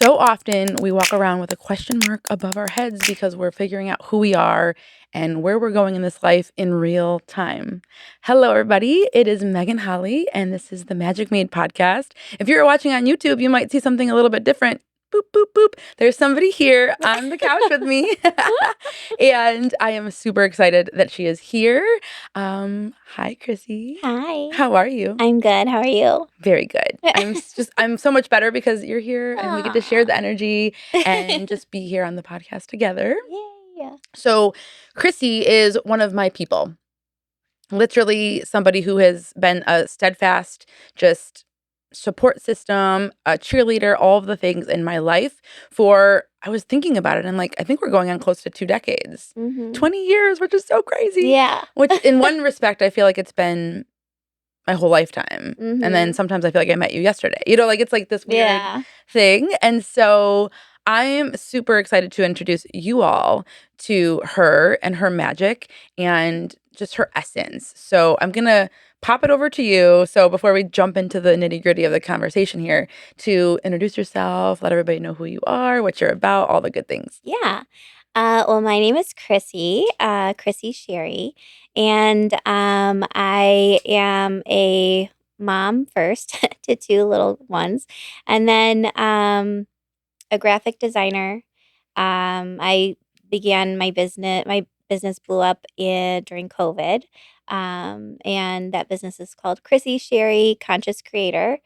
So often we walk around with a question mark above our heads because we're figuring out who we are and where we're going in this life in real time. Hello, everybody. It is Megan Holly, and this is the Magic Made podcast. If you're watching on YouTube, you might see something a little bit different. Boop, boop, boop. There's somebody here on the couch with me. And I am super excited that she is here. Hi, Chrissy. Hi. How are you? I'm good. How are you? Very good. I'm so much better because you're here and we get to share the energy and just be here on the podcast together. Yay. So Chrissy is one of my people. Literally somebody who has been a steadfast, just support system, a cheerleader, all of the things in my life I was thinking about it and I think we're going on close to 2 decades. 20 years, which is so crazy. Yeah. Which in one respect, I feel like it's been my whole lifetime. And then sometimes I feel like I met you yesterday. It's like this weird thing. And so I'm super excited to introduce you all to her and her magic and just her essence. So I'm going to pop it over to you. So before we jump into the nitty gritty of the conversation here, to introduce yourself, let everybody know who you are, what you're about, all the good things. Yeah. Well, my name is Chrissy Sherry, and I am a mom first to 2 little ones, and then a graphic designer. I began my business. My business blew up during COVID, and that business is called Chrissy Sherry Conscious Creator.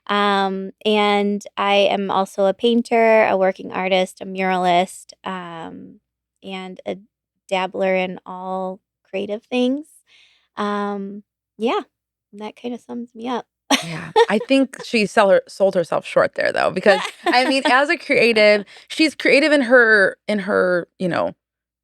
And I am also a painter, a working artist, a muralist, and a dabbler in all creative things. Yeah, that kind of sums me up. Yeah, I think she sold herself short there though, because I mean, as a creative, she's creative in her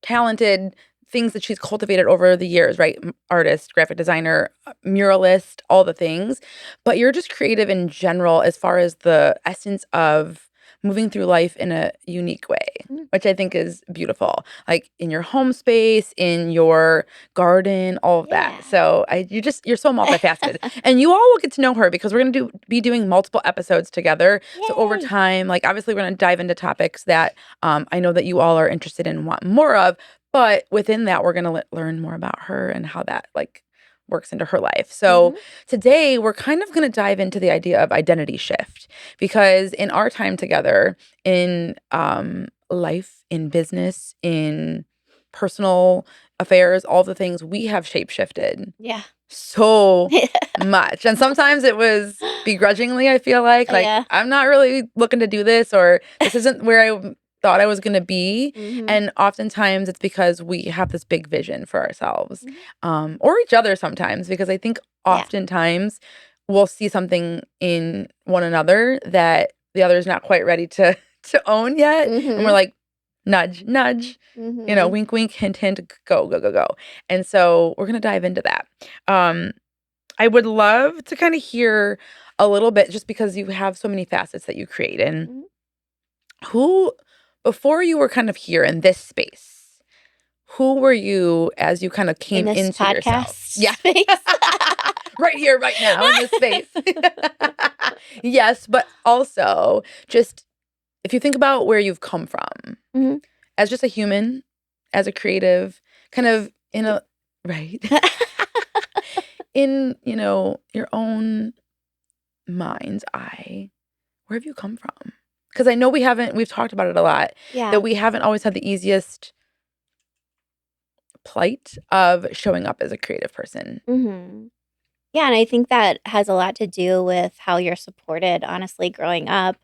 talented things that she's cultivated over the years, right? Artist, graphic designer, muralist, all the things. But you're just creative in general as far as the essence of moving through life in a unique way, which I think is beautiful. Like in your home space, in your garden, all of that. Yeah. So you're so multifaceted. And you all will get to know her because we're going to be doing multiple episodes together. So over Yay. time, obviously we're going to dive into topics that I know that you all are interested in and want more of. But within that, we're going to learn more about her and how that works into her life. So today we're kind of going to dive into the idea of identity shift, because in our time together in life, in business, in personal affairs, all the things, we have shape shifted. Yeah. So much. And sometimes it was begrudgingly, I feel like I'm not really looking to do this, or this isn't where I thought I was going to be. And oftentimes it's because we have this big vision for ourselves, or each other sometimes, because I think oftentimes we'll see something in one another that the other is not quite ready to own yet. And we're like, nudge, nudge, wink, wink, hint, hint, go, go, go, go. And so we're going to dive into that. I would love to kind of hear a little bit, just because you have so many facets that you create. And before you were kind of here in this space, who were you as you kind of came in this into podcast yourself? space? Right here, right now, in this space. Yes, but also just if you think about where you've come from, as just a human, as a creative, kind of in a, right? In, your own mind's eye, where have you come from? Because I know we've talked about it a lot, that we haven't always had the easiest plight of showing up as a creative person. Yeah, and I think that has a lot to do with how you're supported, honestly, growing up.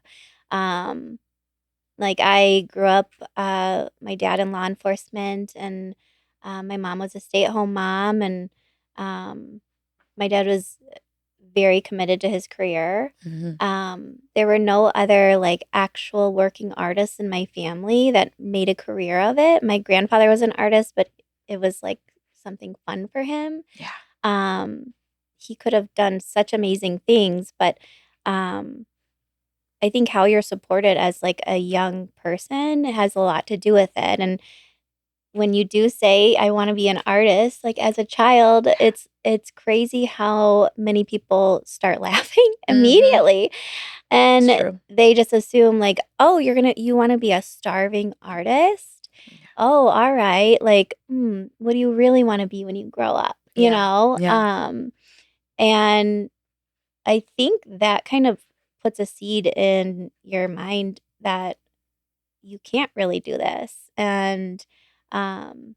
I grew up, my dad in law enforcement, and my mom was a stay-at-home mom, and my dad was very committed to his career. There were no other actual working artists in my family that made a career of it. My grandfather was an artist, but it was something fun for him. Yeah. He could have done such amazing things, but I think how you're supported as a young person has a lot to do with it. And when you do say, I want to be an artist, like as a child, it's crazy how many people start laughing immediately. It's And true. they just assume like, oh, you want to be a starving artist? Yeah. Oh, all right. Like, what do you really want to be when you grow up? You Yeah. know? Yeah. And I think that kind of puts a seed in your mind that you can't really do this. And um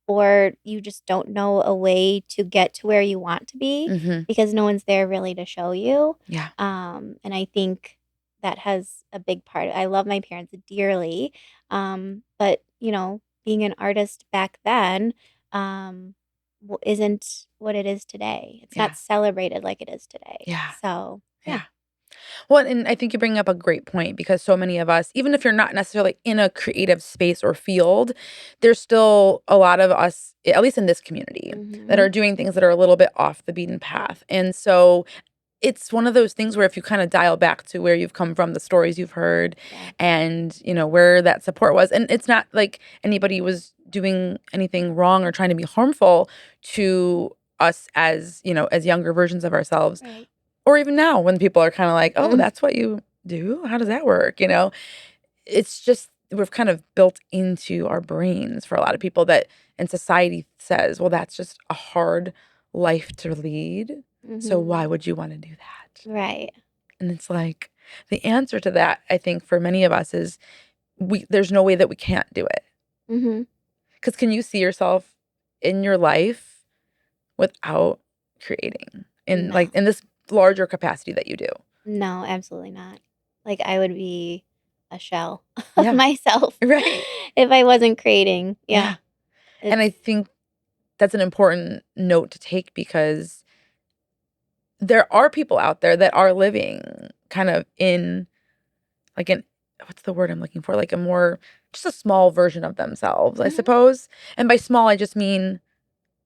or you just don't know a way to get to where you want to be Mm-hmm. because no one's there really to show you. Yeah. And I think that has a big part. I love my parents dearly, but being an artist back then isn't what it is today. It's Yeah. not celebrated like it is today. Yeah. So yeah. Yeah. Well, and I think you bring up a great point because so many of us, even if you're not necessarily in a creative space or field, there's still a lot of us, at least in this community, that Mm-hmm. are doing things that are a little bit off the beaten path. And so it's one of those things where if you kind of dial back to where you've come from, the stories you've heard, Yeah. and where that support was, and it's not like anybody was doing anything wrong or trying to be harmful to us as as younger versions of ourselves, Right. or even now when people are kind of like, oh, Mm. that's what you do, how does that work? It's just we've kind of built into our brains for a lot of people that, and society says, well, that's just a hard life to lead, so Mm-hmm. why would you want to do that? Right. And it's like the answer to that, I think, for many of us is there's no way that we can't do it. Mm-hmm. Because can you see yourself in your life without creating in No. this larger capacity that you do? No, absolutely not. Like, I would be a shell of Yeah. myself Right. if I wasn't creating. Yeah. Yeah. And I It's think that's an important note to take because there are people out there that are living kind of in like an what's the word I'm looking for? Like a more just a small version of themselves, I Mhm. suppose. And by small, I just mean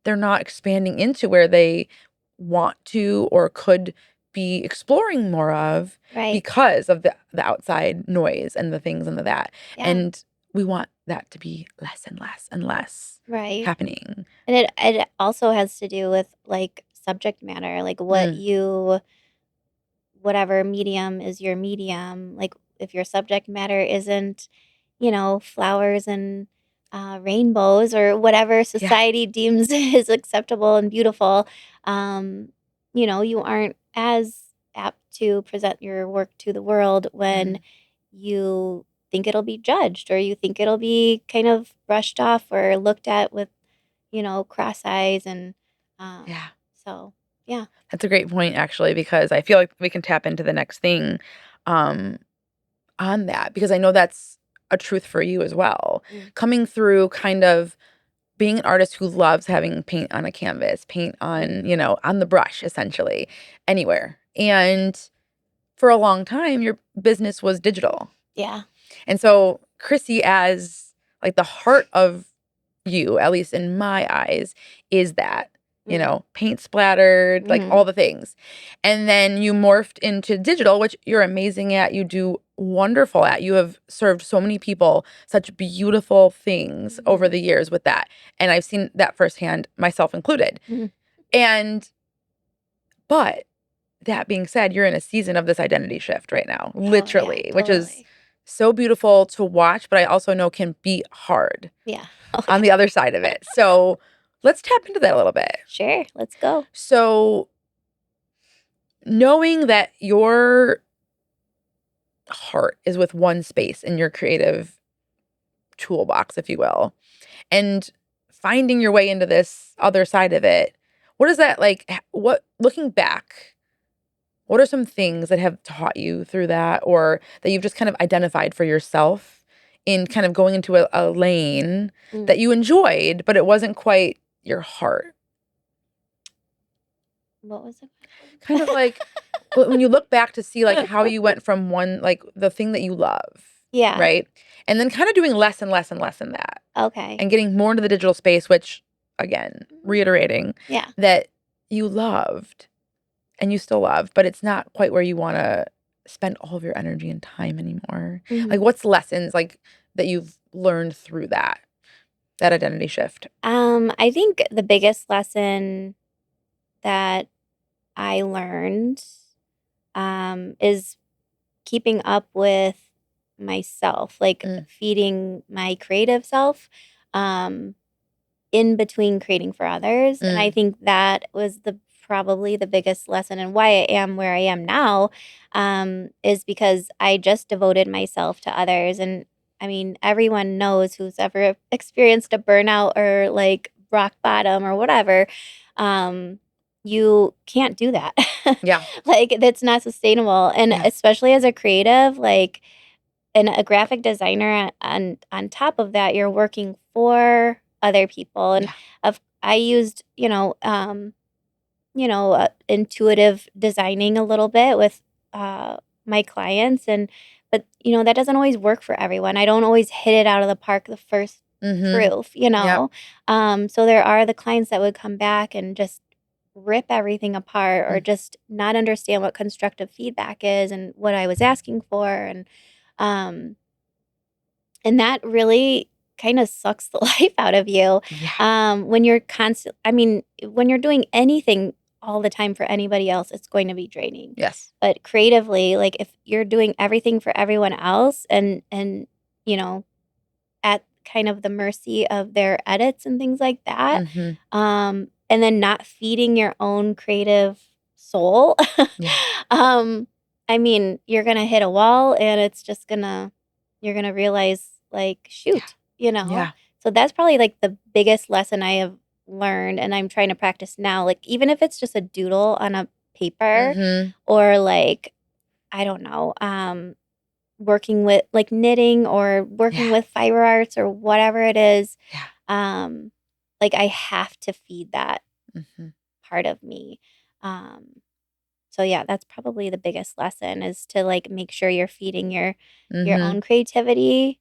they're not expanding into where they want to or could be exploring more of Right. because of the outside noise and the things and the that. Yeah. And we want that to be less and less and less Right. happening. And it also has to do with, like, subject matter, like, Mm, whatever medium is your medium, like, if your subject matter isn't, flowers and, rainbows or whatever yeah. society deems is acceptable and beautiful, um, you aren't as apt to present your work to the world when Mm, you think it'll be judged or you think it'll be kind of brushed off or looked at with, cross eyes and, yeah. so, yeah. That's a great point actually, because I feel like we can tap into the next thing um, on that because I know that's a truth for you as well. Mm. Coming through kind of being an artist who loves having paint on a canvas, paint on, on the brush essentially, anywhere. And for a long time, your business was digital. Yeah. And so Chrissy, as like the heart of you, at least in my eyes, is that, Mm. paint splattered, like Mhm. all the things. And then you morphed into digital, which you're amazing at. You do wonderful at. You have served so many people such beautiful things over Mhm. the years with that. And I've seen that firsthand, myself included. Mhm. And, but that being said, you're in a season of this identity shift right now, Oh, yeah, literally, which is totally. so beautiful to watch, but I also know can be hard Yeah. Oh, on yeah. the other side of it. So let's tap into that a little bit. Sure, let's go. So knowing that your heart is with one space in your creative toolbox, if you will, and finding your way into this other side of it, what is that like? What, looking back, what are some things that have taught you through that or that you've just kind of identified for yourself in kind of going into a lane Mm. that you enjoyed, but it wasn't quite your heart? What was the Kind of question? like when you look back to see like how you went from one, like the thing that you love, Yeah, right? And then kind of doing less and less and less in that okay. and getting more into the digital space, which again, Mhm. reiterating Yeah. that you loved and you still love, but it's not quite where you want to spend all of your energy and time anymore. Like Mhm. what's lessons like that you've learned through that? that identity shift? I think the biggest lesson that I learned is keeping up with myself, like feeding my creative self in between creating for others. And I think that was probably the biggest lesson, and why I am where I am now is because I just devoted myself to others. And I mean, everyone knows who's ever experienced a burnout or like rock bottom or whatever. You can't do that. Yeah. Like, that's not sustainable. And especially as a creative, like, and a graphic designer, on top of that, you're working for other people. And I used, intuitive designing a little bit with my clients, but that doesn't always work for everyone. I don't always hit it out of the park the first proof. So there are the clients that would come back and just rip everything apart, or just not understand what constructive feedback is and what I was asking for. Um, and that really kind of sucks the life out of you. When you're when you're doing anything all the time for anybody else, it's going to be draining. Yes. But creatively, like, if you're doing everything for everyone else, and at kind of the mercy of their edits and things like that, and then not feeding your own creative soul, I mean, you're gonna hit a wall, and you're gonna realize, like, shoot, So that's probably like the biggest lesson I have learned, and I'm trying to practice now. Like, even if it's just a doodle on a paper, or like, I don't know, working with like knitting, or working with fiber arts, or whatever it is. Like, I have to feed that part of me. So yeah, that's probably the biggest lesson, is to like make sure you're feeding your own creativity,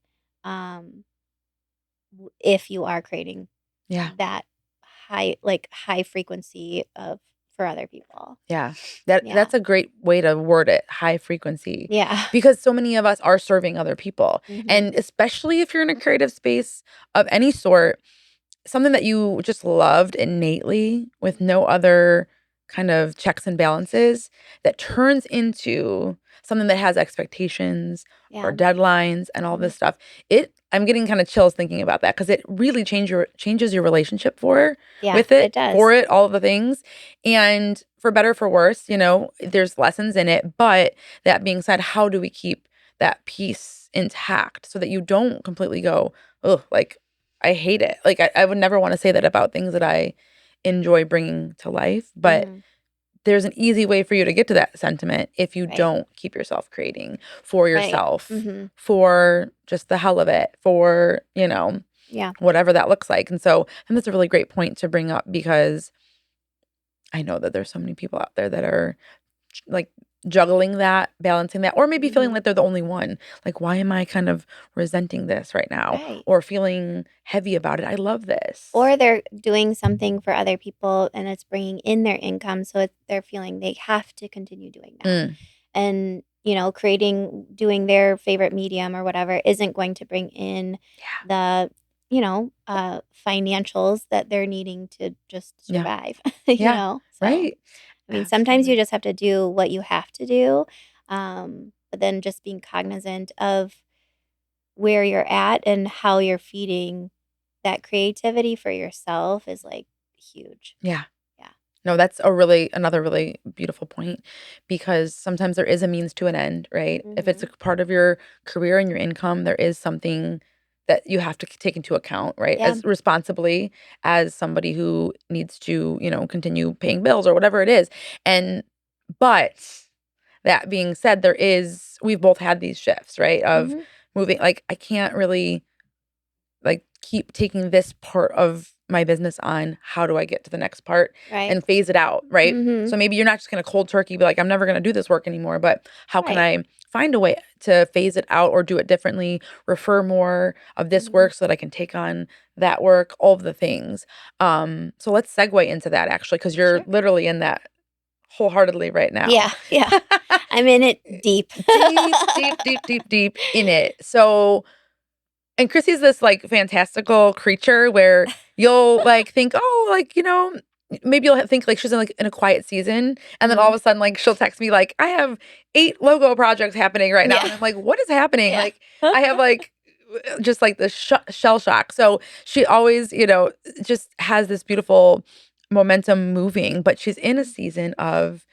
if you are creating that high frequency of for other people. Yeah. That's a great way to word it, high frequency. Yeah. Because so many of us are serving other people. And especially if you're in a creative space of any sort, something that you just loved innately with no other kind of checks and balances, that turns into something that has expectations or deadlines and all this stuff. I'm getting kind of chills thinking about that, because it really changes your relationship with it, it does. for it, all of the things. And for better, for worse, there's lessons in it. But that being said, how do we keep that peace intact so that you don't completely go, oh, like, I hate it. Like, I would never want to say that about things that I enjoy bringing to life. But there's an easy way for you to get to that sentiment if you don't keep yourself creating for yourself, for just the hell of it, for, whatever that looks like. And so, and that's a really great point to bring up, because I know that there's so many people out there that are like juggling that, balancing that, or maybe feeling like they're the only one. Like, why am I kind of resenting this right now, or feeling heavy about it? I love this. Or they're doing something for other people, and it's bringing in their income, so they're feeling they have to continue doing that. And doing their favorite medium or whatever isn't going to bring in the financials that they're needing to just survive. So, right. I mean, sometimes you just have to do what you have to do, but then just being cognizant of where you're at and how you're feeding that creativity for yourself is like huge. Yeah. No, that's another really beautiful point, because sometimes there is a means to an end, right? If it's a part of your career and your income, there is something that you have to take into account, right? As responsibly as somebody who needs to, continue paying bills or whatever it is. But that being said, we've both had these shifts, right? Of moving, like, I can't really like keep taking this part of my business on. How do I get to the next part and phase it out, right? So maybe you're not just going to cold turkey be like, I'm never going to do this work anymore, but how can I find a way to phase it out or do it differently, refer more of this work so that I can take on that work, all of the things. So let's segue into that, actually, because you're literally in that wholeheartedly right now. Yeah. I'm in it deep. deep in it. So And Chrissy's this like fantastical creature where you'll like think, oh, like, maybe you'll think like she's in a quiet season. And then all of a sudden, like she'll text me like, I have 8 logo projects happening right now. Yeah. And I'm like, what is happening? Yeah. Like I have like just like the shell shock. So she always, just has this beautiful momentum moving, but she's in a season of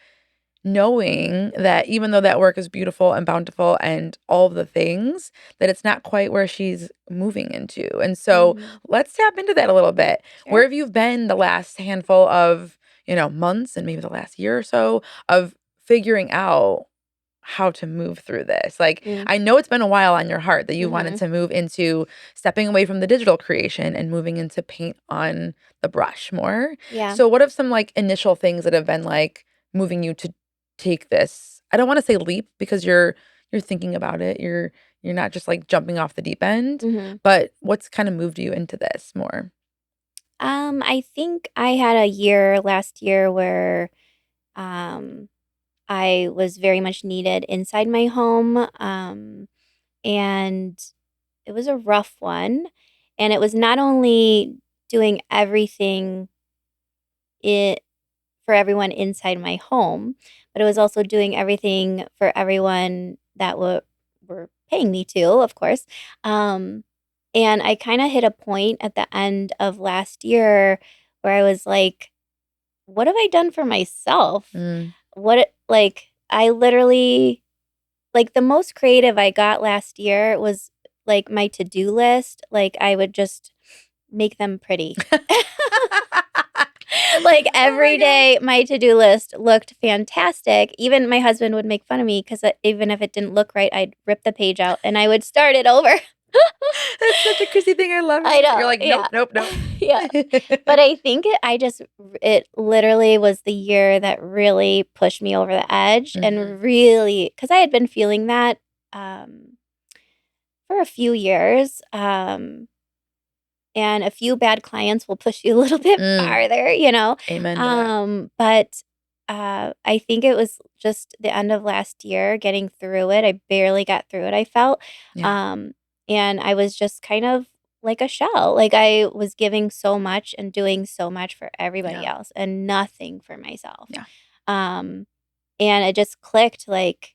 knowing that even though that work is beautiful and bountiful and all of the things, that it's not quite where she's moving into. And so let's tap into that a little bit. Sure. Where have you been the last handful of, months and maybe the last year or so of figuring out how to move through this? Like, I know it's been a while on your heart that you wanted to move into stepping away from the digital creation and moving into paint on the brush more. Yeah. So what have some like initial things that have been like moving you to take this, I don't want to say leap because you're thinking about it. You're not just like jumping off the deep end, but what's kind of moved you into this more? I think I had a year last year where I was very much needed inside my home. And it was a rough one. And it was not only doing everything it for everyone inside my home, but it was also doing everything for everyone that were paying me to, of course. And I kind of hit a point at the end of last year where I was like, what have I done for myself? Like I literally like the most creative I got last year was like my to-do list. Like I would just make them pretty. Like every day, my to-do list looked fantastic. Even my husband would make fun of me because even if it didn't look right, I'd rip the page out and I would start it over. That's such a Chrissy thing. I love it. I know. You're like, nope, nope, nope. Yeah. But I think it literally was the year that really pushed me over the edge and really, because I had been feeling that for a few years. And a few bad clients will push you a little bit farther, Amen to that. But I think it was just the end of last year getting through it. I barely got through it, I felt. Yeah. And I was just kind of like a shell. Like I was giving so much and doing so much for everybody else and nothing for myself. Yeah. And it just clicked like,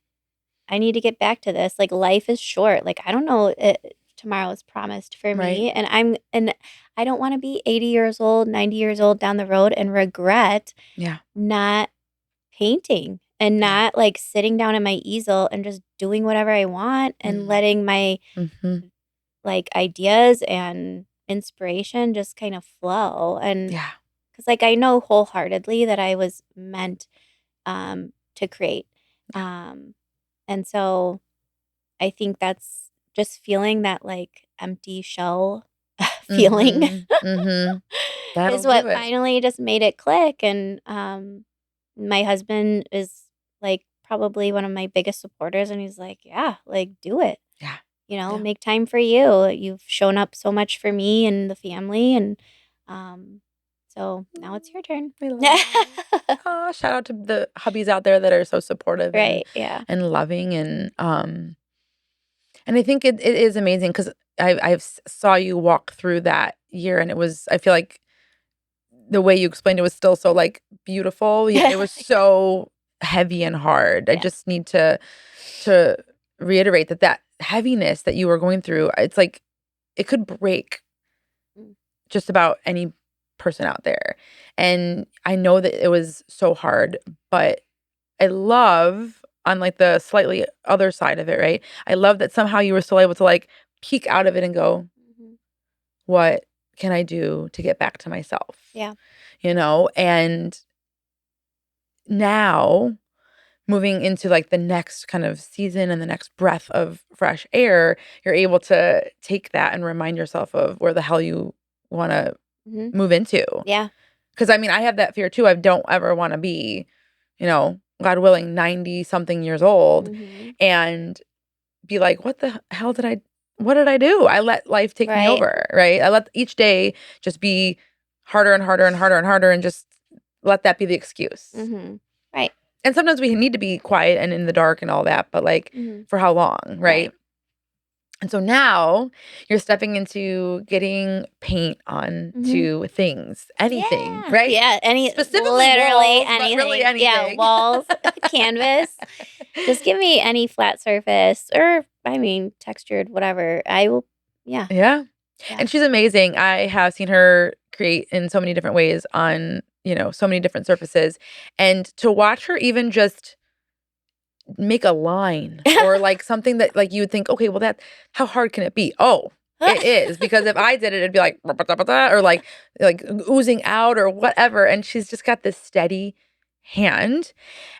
I need to get back to this. Like life is short. Like I don't know tomorrow is promised for me, and I don't want to be 80 years old, 90 years old down the road and regret not painting and not like sitting down at my easel and just doing whatever I want and letting my like ideas and inspiration just kind of flow. And because like I know wholeheartedly that I was meant to create. And so I think that's just feeling that like empty shell feeling is what finally just made it click. And my husband is like probably one of my biggest supporters, and he's like, yeah, like do it. Make time for you. You've shown up so much for me and the family, and so now it's your turn. Oh, shout out to the hubbies out there that are so supportive and loving and I think it is amazing because I've saw you walk through that year, and I feel like the way you explained it was still so like beautiful. Yeah, it was so heavy and hard. I just need to reiterate that heaviness that you were going through, it's like it could break just about any person out there. And I know that it was so hard, but I love on like the slightly other side of it, right? I love that somehow you were still able to like peek out of it and go, what can I do to get back to myself? Yeah. And now moving into like the next kind of season and the next breath of fresh air, you're able to take that and remind yourself of where the hell you want to move into. Yeah. Because I mean, I have that fear too. I don't ever want to be, God willing, 90 something years old and be like, what the hell what did I do? I let life take me over, right? I let each day just be harder and harder and harder and harder and just let that be the excuse. Right. And sometimes we need to be quiet and in the dark and all that, but like for how long, right? And so now you're stepping into getting paint onto things, anything, Yeah. right? Yeah. Specifically Literally walls, but really anything. Yeah. anything. Walls, canvas. Just give me any flat surface or, textured, whatever. I will. Yeah. Yeah. Yeah. And she's amazing. I have seen her create in so many different ways on, so many different surfaces. And to watch her even just make a line or like something that like you would think, okay, well how hard can it be? Oh, it is, because if I did it, it'd be like or like oozing out or whatever. And she's just got this steady hand.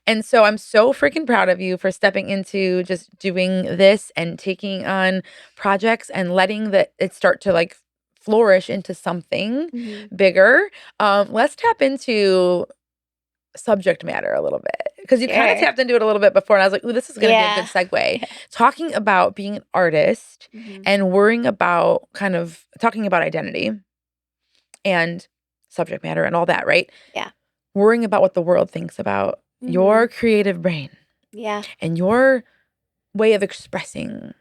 And so I'm so freaking proud of you for stepping into just doing this and taking on projects and letting it start to like flourish into something bigger. Let's tap into subject matter a little bit, because you kind of Sure. tapped into it a little bit before, and I was like, ooh, this is going to be a good segue. Yeah. Talking about being an artist and worrying about kind of talking about identity and subject matter and all that, right? Yeah. Worrying about what the world thinks about your creative brain. Yeah. And your way of expressing.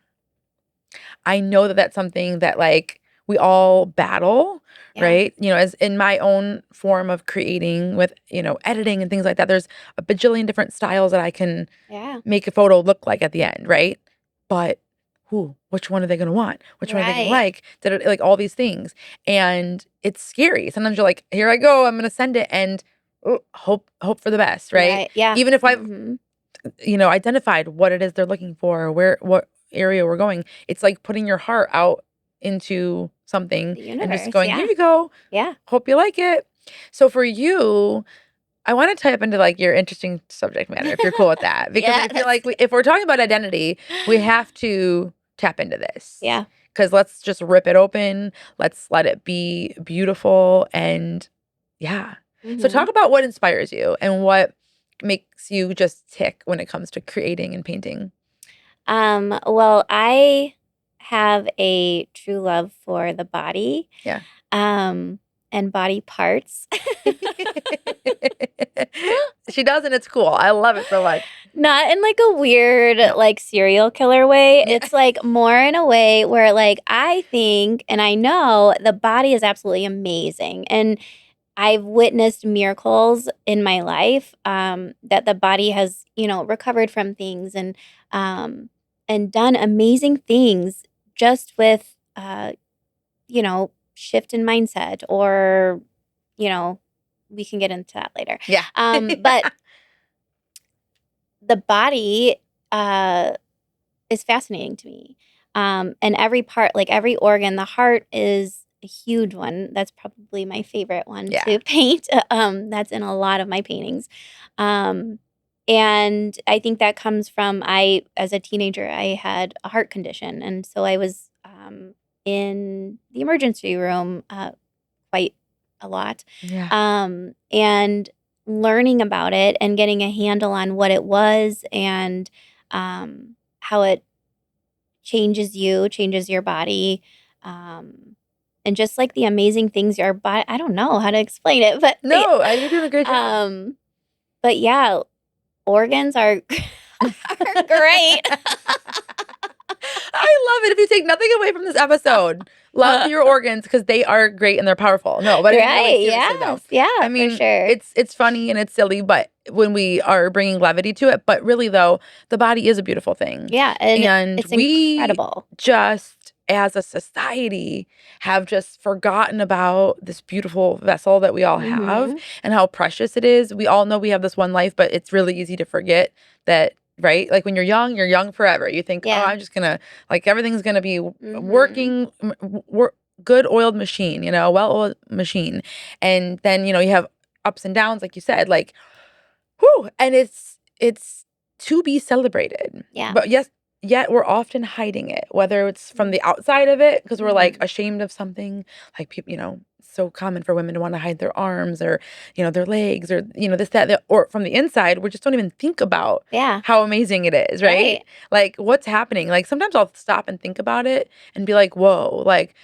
I know that that's something that like we all battle, right? As in my own form of creating with, editing and things like that, there's a bajillion different styles that I can make a photo look like at the end, right? But which one are they going to want? Which one are they going to like? Like all these things. And it's scary. Sometimes you're like, here I go, I'm going to send it and hope for the best, right? Yeah. Even if I've identified what it is they're looking for, what area we're going. It's like putting your heart out into something and just going, here you go. Yeah. Hope you like it. So for you, I want to type into like your interesting subject matter, if you're cool with that, because I feel like if we're talking about identity, we have to tap into this. Yeah. Because let's just rip it open. Let's let it be beautiful. And yeah. So talk about what inspires you and what makes you just tick when it comes to creating and painting. Well, I have a true love for the body. Yeah. And body parts. She does, and it's cool. I love it so much. Not in like a weird like serial killer way. It's like more in a way where like I think and I know the body is absolutely amazing. And I've witnessed miracles in my life that the body has, recovered from things and done amazing things just with, shift in mindset or, we can get into that later. Yeah. But the body is fascinating to me. And every part, like every organ, the heart is a huge one. That's probably my favorite one to paint. That's in a lot of my paintings. And I think that comes from as a teenager, I had a heart condition. And so I was in the emergency room quite a lot. Yeah. And learning about it and getting a handle on what it was and how it changes your body. And just like the amazing things your body, I don't know how to explain it, but no, you're doing a great job. But yeah, organs are are great. I love it. If you take nothing away from this episode, love your organs because they are great and they're powerful. No, but really seriously though. Yeah, I mean, for sure. It's funny and it's silly, but when we are bringing levity to it, but really though, the body is a beautiful thing. Yeah, and it's incredible. Just as a society have just forgotten about this beautiful vessel that we all have and how precious it is. We all know we have this one life, but it's really easy to forget that, right? Like when you're young forever. You think, oh, I'm just gonna, like everything's gonna be working, good oiled machine, well-oiled machine. And then, you have ups and downs, like you said, like, and it's to be celebrated. Yeah. But yet we're often hiding it, whether it's from the outside of it, because we're like ashamed of something, like people, it's so common for women to want to hide their arms or, their legs or, this, that, or from the inside, we just don't even think about how amazing it is, right? Like what's happening. Like sometimes I'll stop and think about it and be like, whoa, like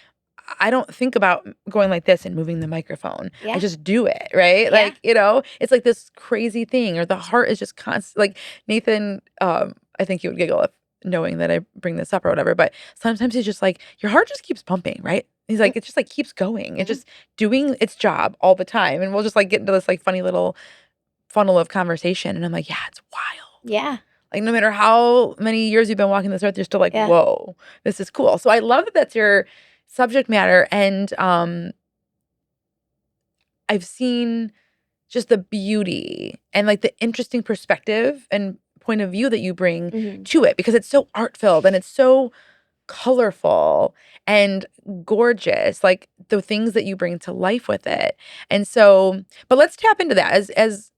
I don't think about going like this and moving the microphone. I just do it, right? Like, it's like this crazy thing, or the heart is just constant. Like Nathan, I think he would giggle knowing that I bring this up or whatever. But sometimes he's just like, your heart just keeps pumping, right? He's like, it just like keeps going. It's just doing its job all the time. And we'll just like get into this like funny little funnel of conversation. And I'm like, yeah, it's wild. Yeah. Like no matter how many years you've been walking this earth, you're still like, whoa, this is cool. So I love that that's your subject matter. And I've seen just the beauty and like the interesting perspective and point of view that you bring to it, because it's so art filled and it's so colorful and gorgeous, like the things that you bring to life with it. And so, but let's tap into that. As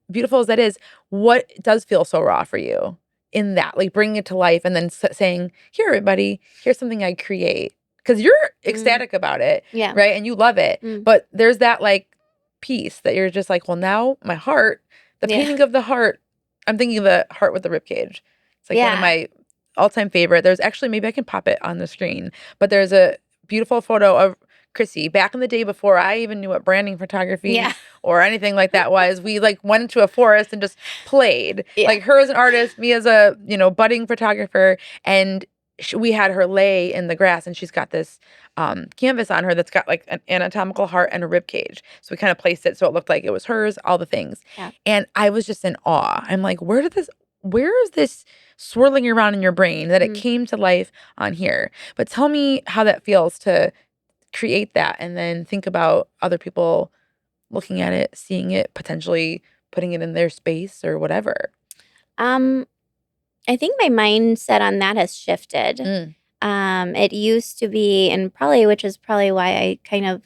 beautiful as that is, what does feel so raw for you in that, like bringing it to life and then saying, here, everybody, here's something I create. Because you're ecstatic about it, right? And you love it. But there's that like piece that you're just like, well, now my heart, the painting of the heart, I'm thinking of the heart with the ribcage. It's like one of my all-time favorite. There's actually, maybe I can pop it on the screen, but there's a beautiful photo of Chrissy back in the day before I even knew what branding photography or anything like that was. We like went into a forest and just played. Like her as an artist, me as a, budding photographer, and we had her lay in the grass, and she's got this canvas on her that's got like an anatomical heart and a rib cage. So we kind of placed it so it looked like it was hers, all the things. And I was just in awe. I'm like, where is this swirling around in your brain that it came to life on here? But tell me how that feels to create that and then think about other people looking at it, seeing it, potentially putting it in their space or whatever. I think my mindset on that has shifted. It used to be, and which is probably why I kind of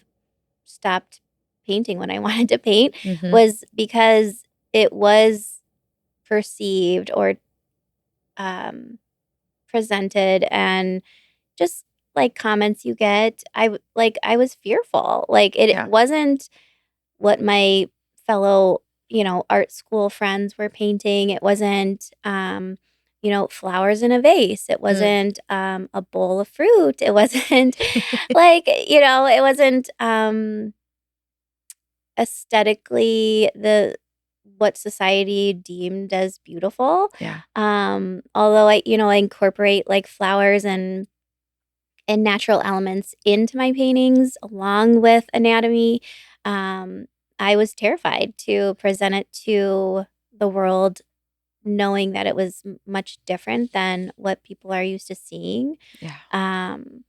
stopped painting when I wanted to paint, was because it was perceived or presented, and just like comments you get, I was fearful. Like it wasn't what my fellow, art school friends were painting. It wasn't, flowers in a vase. It wasn't a bowl of fruit. It wasn't like, it wasn't aesthetically what society deemed as beautiful. Although I incorporate like flowers and natural elements into my paintings along with anatomy. I was terrified to present it to the world, knowing that it was much different than what people are used to seeing. And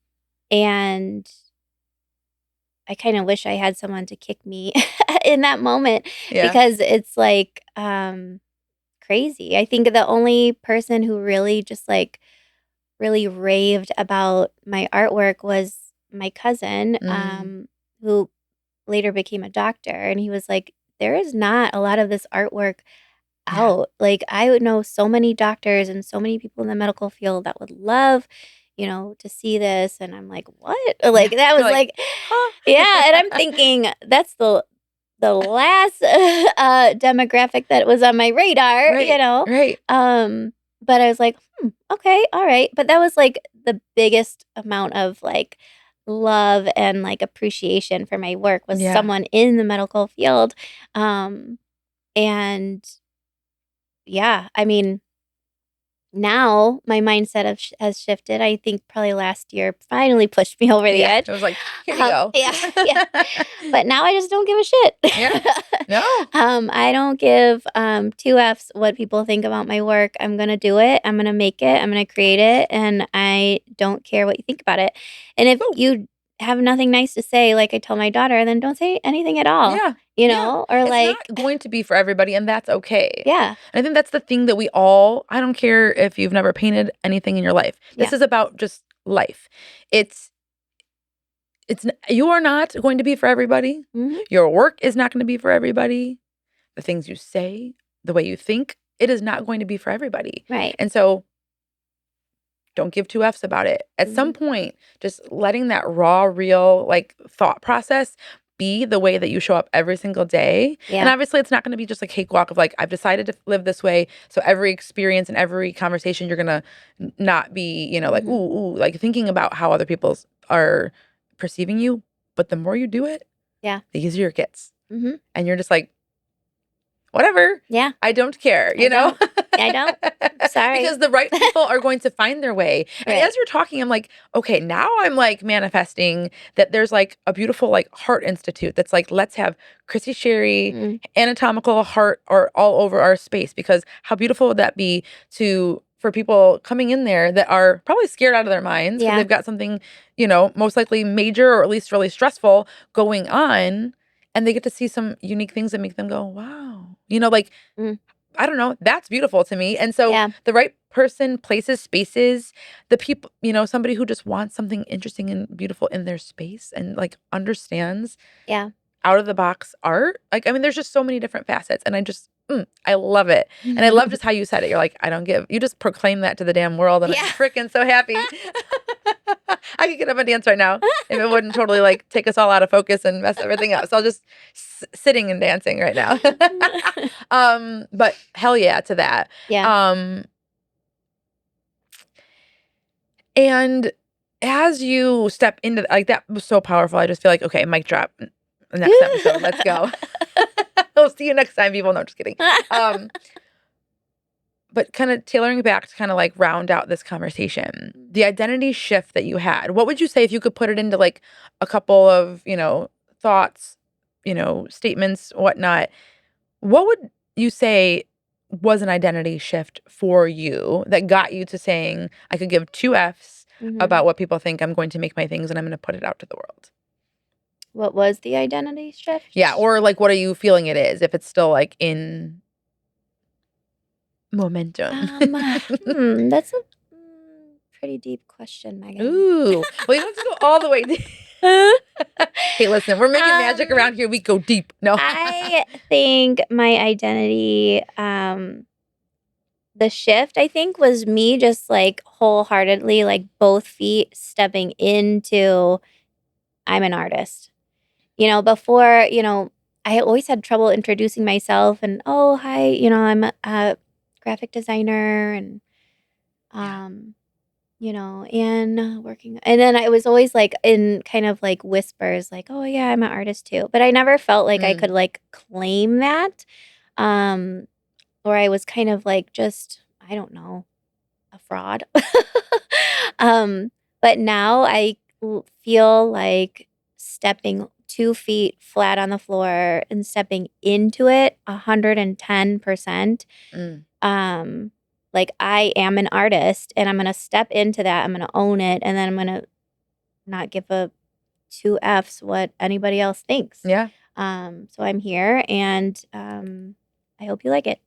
I kind of wish I had someone to kick me in that moment, because it's like crazy. I think the only person who really just like really raved about my artwork was my cousin, who later became a doctor. And he was like, there is not a lot of this artwork out. Like I would know so many doctors and so many people in the medical field that would love, to see this. And I'm like, what? Like that was like, huh? And I'm thinking that's the last demographic that was on my radar, but I was like, okay, all right. But that was like the biggest amount of like love and like appreciation for my work was someone in the medical field. And I mean, now my mindset has shifted. I think probably last year finally pushed me over the edge. It was like, here you go. But now I just don't give a shit. No. I don't give 2 Fs what people think about my work. I'm going to do it. I'm going to make it. I'm going to create it. And I don't care what you think about it. And if you have nothing nice to say, like I tell my daughter, then don't say anything at all. Or it's like, not going to be for everybody, and that's okay. And I think that's the thing that I don't care if you've never painted anything in your life. This is about just life. You are not going to be for everybody. Your work is not going to be for everybody. The things you say, the way you think, it is not going to be for everybody. Right. And so don't give 2 Fs about it. At some point, just letting that raw, real, like thought process be the way that you show up every single day. And obviously it's not going to be just a cakewalk of like, I've decided to live this way. So every experience and every conversation, you're going to not be, like, ooh, like thinking about how other people are perceiving you. But the more you do it, the easier it gets. And you're just like, whatever. Yeah. I don't care, you know? I don't. Sorry. Because the right people are going to find their way. And Right. as you're talking, I'm like, okay, now I'm like manifesting that there's like a beautiful like heart institute that's like, let's have Chrissy Sherry anatomical heart or all over our space, because how beautiful would that be for people coming in there that are probably scared out of their minds because they've got something, you know, most likely major or at least really stressful going on, and they get to see some unique things that make them go, wow. You know, like, I don't know, that's beautiful to me. And so the right person, places, spaces, the people, you know, somebody who just wants something interesting and beautiful in their space and like understands out of the box art. Like, I mean, there's just so many different facets, and I love it. And I love just how you said it. You're like, I don't give, you just proclaim that to the damn world, and I'm freaking so happy. I could get up and dance right now if it wouldn't totally like take us all out of focus and mess everything up. So I'll just sitting and dancing right now. But hell yeah to that. Yeah. And as you step into like, that was so powerful. I just feel like, okay, mic drop. Next episode, let's go. We'll see you next time, people. No, just kidding. But kind of tailoring back to kind of like round out this conversation, the identity shift that you had, what would you say if you could put it into like a couple of, you know, thoughts, you know, statements, whatnot? What would you say was an identity shift for you that got you to saying, I could give 2 Fs about what people think, I'm going to make my things and I'm going to put it out to the world? What was the identity shift? Yeah. Or like, what are you feeling it is, if it's still like in momentum? That's a pretty deep question, Megan. Ooh. Well, you don't have to go all the way deep. Hey, listen, we're making magic around here. We go deep. No. I think my identity, the shift, I think, was me just like wholeheartedly, like both feet stepping into, I'm an artist. You know, before, you know, I always had trouble introducing myself and, oh, hi, you know, I'm a graphic designer and, you know, and working. And then I was always like in kind of like whispers, like, oh, yeah, I'm an artist too. But I never felt like I could like claim that. Or I was kind of like just, I don't know, a fraud. But now I feel like stepping 2 feet flat on the floor and stepping into it 110%. Like I am an artist and I'm going to step into that. I'm going to own it. And then I'm going to not give a 2 Fs what anybody else thinks. Yeah. So I'm here and I hope you like it.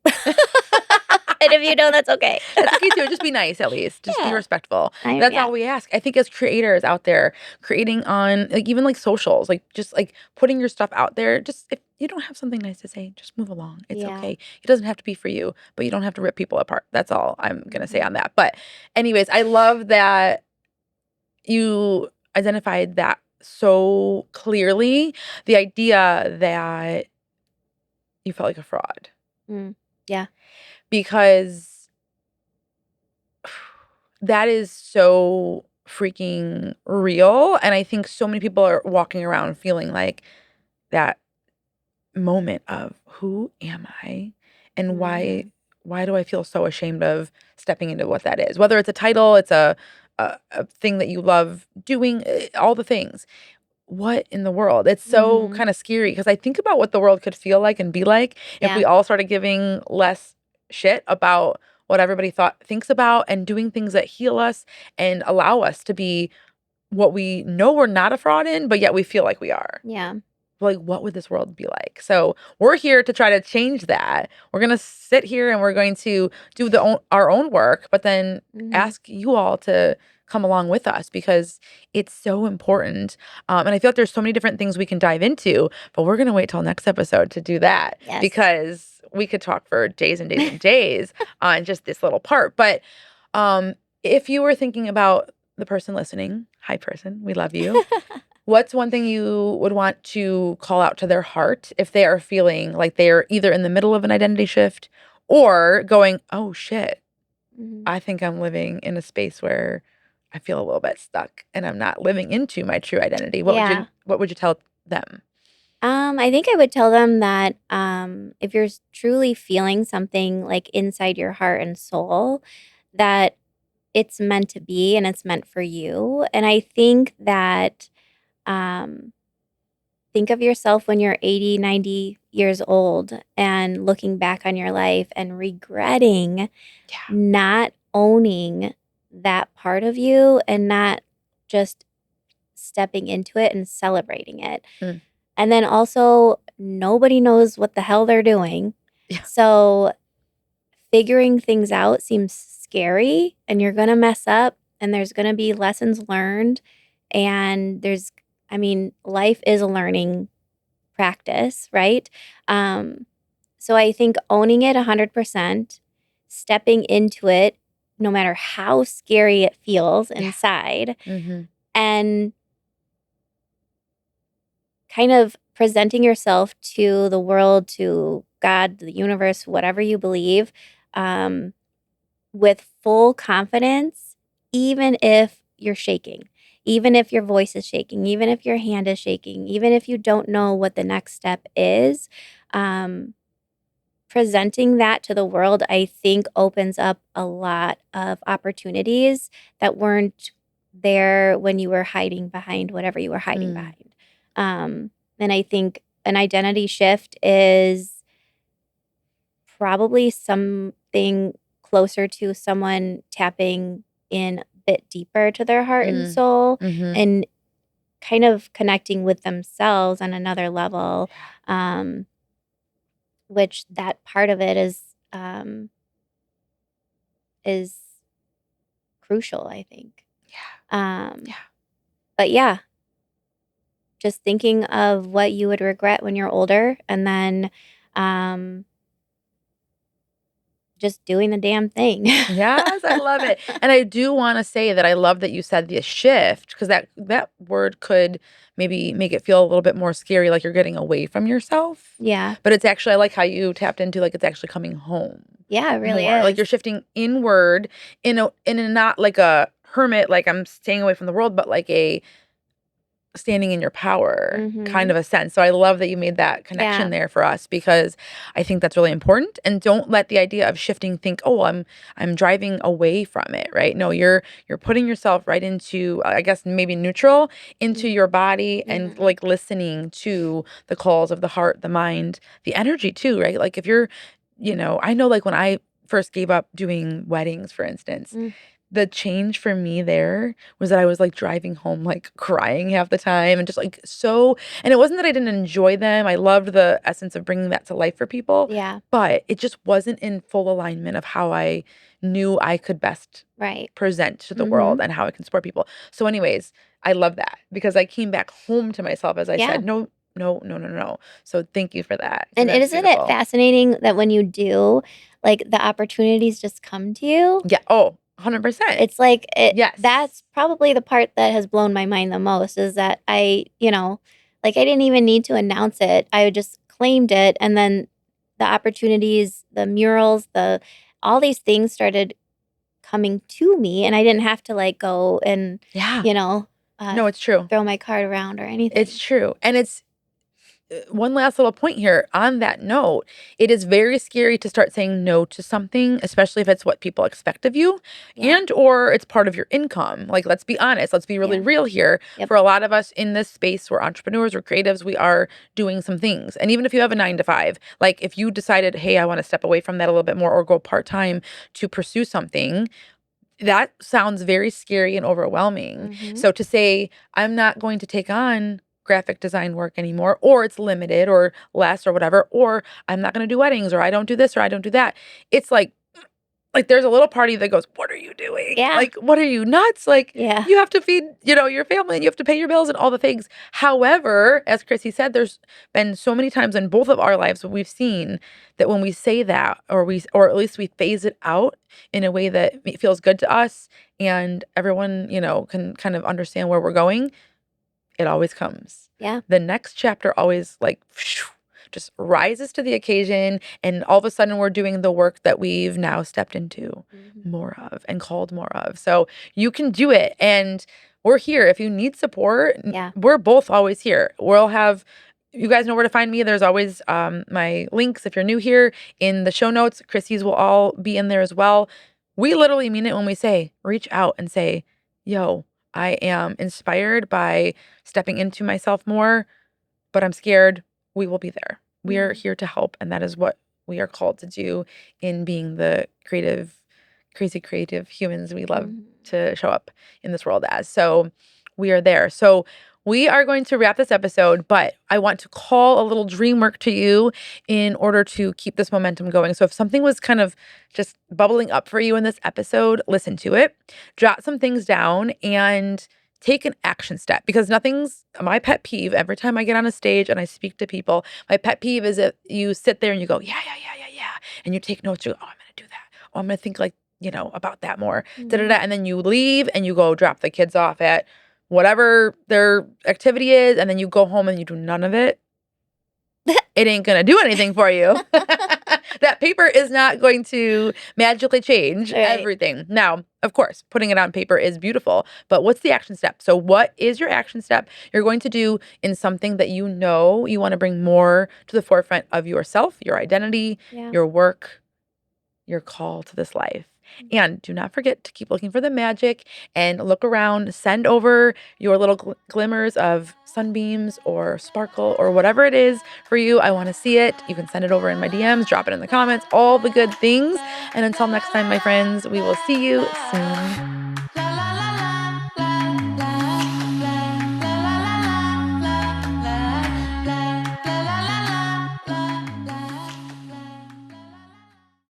And if you don't, that's okay. That's okay too. Just be nice at least. Just be respectful. That's all we ask. I think as creators out there, creating on like even like socials, like just like putting your stuff out there, just if you don't have something nice to say, just move along. It's okay. It doesn't have to be for you, but you don't have to rip people apart. That's all I'm going to say on that. But anyways, I love that you identified that so clearly, the idea that you felt like a fraud. Yeah. Because that is so freaking real. And I think so many people are walking around feeling like that moment of, who am I? And why do I feel so ashamed of stepping into what that is? Whether it's a title, it's a thing that you love doing, all the things. What in the world? It's so kind of scary because I think about what the world could feel like and be like if we all started giving less shit about what everybody thinks about, and doing things that heal us and allow us to be what we know we're not a fraud in, but yet we feel like we are. Yeah. Like, what would this world be like? So we're here to try to change that. We're going to sit here and we're going to do our own work, but then ask you all to come along with us because it's so important. And I feel like there's so many different things we can dive into, but we're going to wait till next episode to do that because we could talk for days and days and days on just this little part. But if you were thinking about the person listening, hi person, we love you. What's one thing you would want to call out to their heart if they are feeling like they're either in the middle of an identity shift or going, oh shit, I think I'm living in a space where I feel a little bit stuck and I'm not living into my true identity? What would you tell them? I think I would tell them that if you're truly feeling something like inside your heart and soul, that it's meant to be and it's meant for you. And I think that um, think of yourself when you're 80, 90 years old and looking back on your life and regretting Yeah. not owning that part of you and not just stepping into it and celebrating it. Mm. And then also, nobody knows what the hell they're doing. Yeah. So figuring things out seems scary and you're going to mess up and there's going to be lessons learned. And life is a learning practice, right? So I think owning it 100%, stepping into it, no matter how scary it feels inside, Mm-hmm. and kind of presenting yourself to the world, to God, the universe, whatever you believe, with full confidence, even if you're shaking, even if your voice is shaking, even if your hand is shaking, even if you don't know what the next step is. Presenting that to the world, I think, opens up a lot of opportunities that weren't there when you were hiding behind whatever you were hiding behind. And I think an identity shift is probably something closer to someone tapping in a bit deeper to their heart and soul Mm-hmm. and kind of connecting with themselves on another level. Which that part of it is crucial, I think. Yeah. But yeah, just thinking of what you would regret when you're older and then just doing the damn thing. Yes, I love it. And I do want to say that I love that you said the shift because that word could maybe make it feel a little bit more scary, like you're getting away from yourself. Yeah. But it's actually, I like how you tapped into like it's actually coming home. Yeah, it really more. Like is. you're shifting inward in a not like a hermit, like I'm staying away from the world, but like a standing in your power kind of a sense. So I love that you made that connection there for us because I think that's really important. And don't let the idea of shifting think, oh, I'm driving away from it, right? No, you're putting yourself right into, I guess maybe neutral into your body and like listening to the calls of the heart, the mind, the energy too, right? Like if you're, I know like when I first gave up doing weddings, for instance, the change for me there was that I was like driving home, like crying half the time and just like and it wasn't that I didn't enjoy them. I loved the essence of bringing that to life for people. Yeah. But it just wasn't in full alignment of how I knew I could best present to the world and how I can support people. So anyways, I love that because I came back home to myself, as I said, no. So thank you for that. So And isn't it fascinating that when you do, like the opportunities just come to you? Yeah. Oh, 100%. It's like Yes. That's probably the part that has blown my mind the most is that I didn't even need to announce it. I just claimed it and then the opportunities, the murals, all these things started coming to me and I didn't have to like go and no, it's true. Throw my card around or anything. It's true. And it's one last little point here on that note. It is very scary to start saying no to something, especially if it's what people expect of you and or it's part of your income. Like, let's be honest. Let's be really real here. For a lot of us in this space, we're entrepreneurs, we're creatives, we are doing some things. And even if you have a 9 to 5, like if you decided, hey, I want to step away from that a little bit more or go part-time to pursue something, that sounds very scary and overwhelming. So to say, I'm not going to take on graphic design work anymore, or it's limited or less or whatever, or I'm not going to do weddings or I don't do this or I don't do that. It's like there's a little party that goes, what are you doing? Yeah. Like, what are you nuts? Like, you have to feed, your family and you have to pay your bills and all the things. However, as Chrissy said, there's been so many times in both of our lives we've seen that when we say that, or at least we phase it out in a way that feels good to us and everyone, can kind of understand where we're going, it always comes. Yeah. The next chapter always just rises to the occasion and all of a sudden we're doing the work that we've now stepped into more of and called more of. So you can do it and we're here. If you need support, we're both always here. We'll have you guys know where to find me. There's always my links if you're new here in the show notes. Chrissy's will all be in there as well. We literally mean it when we say, reach out and say, yo, I am inspired by stepping into myself more, but I'm scared. We will be there. We are here to help. And that is what we are called to do in being the creative, crazy creative humans we love to show up in this world as. So we are there. So we are going to wrap this episode, but I want to call a little dream work to you in order to keep this momentum going. So if something was kind of just bubbling up for you in this episode, listen to it, jot some things down, and take an action step, because nothing's my pet peeve. Every time I get on a stage and I speak to people, my pet peeve is if you sit there and you go, yeah. And you take notes, you go, oh, I'm going to do that. Oh, I'm going to think about that more. And then you leave and you go drop the kids off at whatever their activity is. And then you go home and you do none of it. It ain't going to do anything for you. That paper is not going to magically change everything. Now, of course, putting it on paper is beautiful, but what's the action step? So what is your action step you're going to do in something that you know you want to bring more to the forefront of yourself, your identity, your work, your call to this life? And do not forget to keep looking for the magic and look around. Send over your little glimmers of sunbeams or sparkle or whatever it is for you. I want to see it. You can send it over in my DMs, drop it in the comments, all the good things. And until next time, my friends, we will see you soon.